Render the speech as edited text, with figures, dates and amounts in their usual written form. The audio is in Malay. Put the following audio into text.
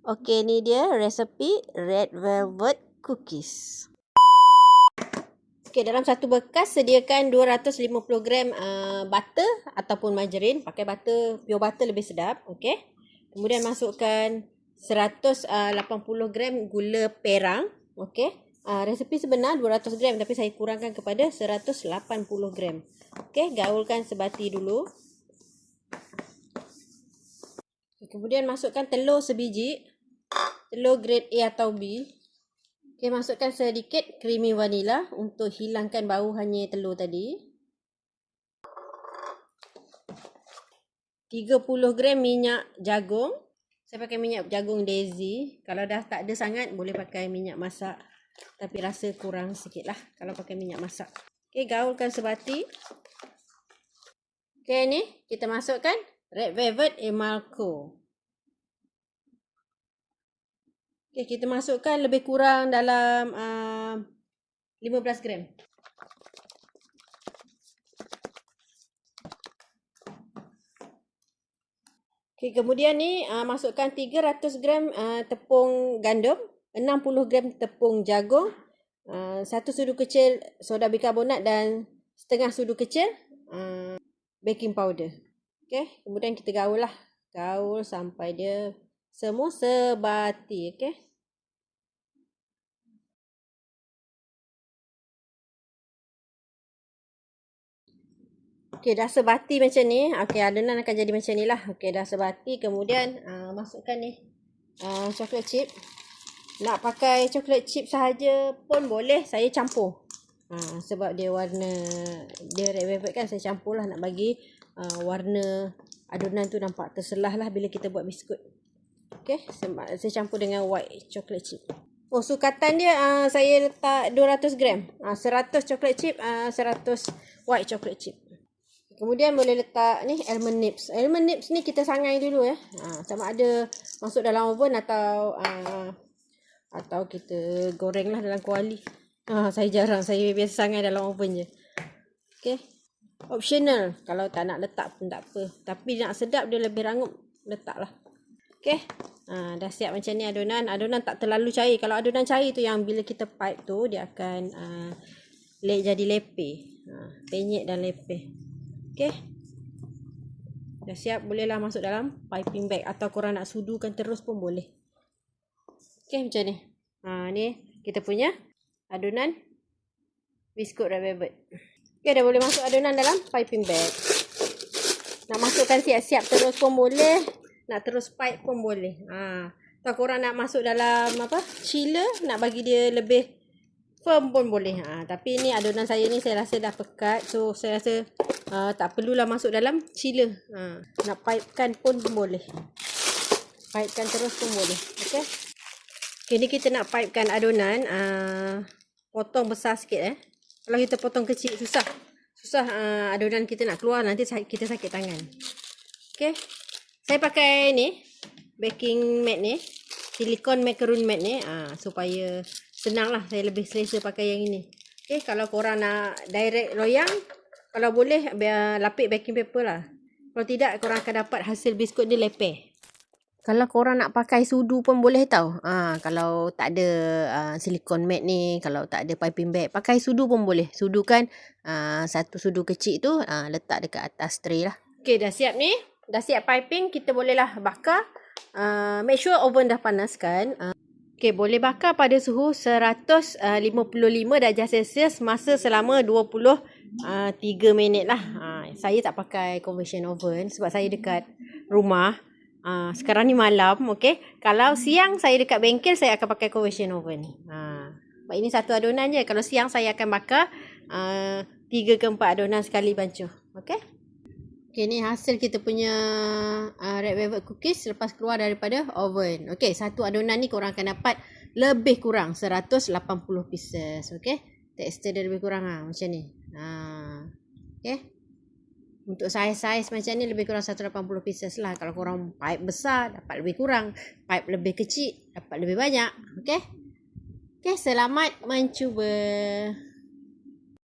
Okey, ni dia resepi red velvet cookies. Okey, dalam satu bekas sediakan 250 gram butter ataupun margarin. Pakai butter, pure butter lebih sedap. Okey. Kemudian masukkan 180 gram gula perang. Okey. Resepi sebenar 200 gram tapi saya kurangkan kepada 180 gram. Okey, gaulkan sebati dulu. Kemudian masukkan telur sebiji. Telur grade A atau B. Okey, masukkan sedikit creamy vanilla untuk hilangkan bau hanya telur tadi. 30 gram minyak jagung. Saya pakai minyak jagung Daisy. Kalau dah tak ada sangat, boleh pakai minyak masak. Tapi rasa kurang sikit lah kalau pakai minyak masak. Okey, gaulkan sebati. Okey, ni kita masukkan red velvet Emalco. Okay, kita masukkan lebih kurang dalam 15 gram. Okay, kemudian ni masukkan 300 gram tepung gandum, 60 gram tepung jagung, 1 sudu kecil soda bikarbonat dan setengah sudu kecil baking powder. Okay, kemudian kita gaul lah. Gaul sampai dia semua sebati. Okay. Okey, dah sebati macam ni. Okey, adonan akan jadi macam ni lah. Okey, dah sebati. Kemudian masukkan ni coklat chip. Nak pakai coklat chip sahaja pun boleh. Saya campur. Sebab dia warna, dia red velvet kan. Saya campur lah nak bagi warna adonan tu nampak terselah lah bila kita buat biskut. Okey, saya campur dengan white coklat chip. Oh, sukatan dia saya letak 200 gram. 100 coklat chip, 100 white coklat chip. Kemudian boleh letak ni almond nips. Almond nips ni kita sangai dulu ya. Sama ada masuk dalam oven atau kita goreng lah dalam kuali. Saya jarang. Saya biasa sangai dalam oven je. Okay. Optional. Kalau tak nak letak pun tak apa. Tapi nak sedap dia lebih rangup, letak lah. Okay. Dah siap macam ni adonan. Adonan tak terlalu cair. Kalau adonan cair tu yang bila kita pipe tu dia akan jadi lepeh. Penyek dan lepeh. Okay. Dah siap. Bolehlah masuk dalam piping bag. Atau korang nak sudukan terus pun boleh. Okay, macam ni. Ni kita punya adonan biskut red velvet. Okay, dah boleh masuk adonan dalam piping bag. Nak masukkan siap-siap terus pun boleh. Nak terus pipe pun boleh. Atau korang nak masuk dalam chiller. Nak bagi dia lebih firm pun boleh. Tapi ni adonan saya ni saya rasa dah pekat. So, saya rasa tak perlulah masuk dalam chiller. Nak pipekan pun boleh. Pipekan terus pun boleh. Okay. Okay, ni kita nak pipekan adonan. Potong besar sikit. Kalau kita potong kecil susah. Susah adonan kita nak keluar. Nanti kita sakit tangan. Okay. Saya pakai ni. Baking mat ni. Silicone macaron mat ni. Supaya senang lah. Saya lebih selesa pakai yang ini. Okay. Kalau korang nak direct loyang. Kalau boleh, biar lapik baking paper lah. Kalau tidak, korang akan dapat hasil biskut dia lepeh. Kalau korang nak pakai sudu pun boleh tau. Kalau tak ada silicone mat ni, kalau tak ada piping bag, pakai sudu pun boleh. Sudu kan, satu sudu kecil tu, letak dekat atas tray lah. Okay, dah siap ni. Dah siap piping, kita bolehlah bakar. Make sure oven dah panas kan. Okay, boleh bakar pada suhu 155 darjah Celsius masa selama 23 minit lah. Saya tak pakai convection oven sebab saya dekat rumah. Sekarang ni malam, okay. Kalau siang saya dekat bengkel, saya akan pakai convection oven. Ini satu adonan je. Kalau siang saya akan bakar 3 ke 4 adonan sekali bancuh. Okay. Okay, ni hasil kita punya red velvet cookies lepas keluar daripada oven. Okay, satu adonan ni korang akan dapat lebih kurang 180 pieces. Okay. Tekstur dia lebih kurang macam ni. Okay. Untuk saiz-saiz macam ni lebih kurang 180 pieces lah. Kalau korang pipe besar dapat lebih kurang. Pipe lebih kecil dapat lebih banyak. Okay. Okay, selamat mencuba.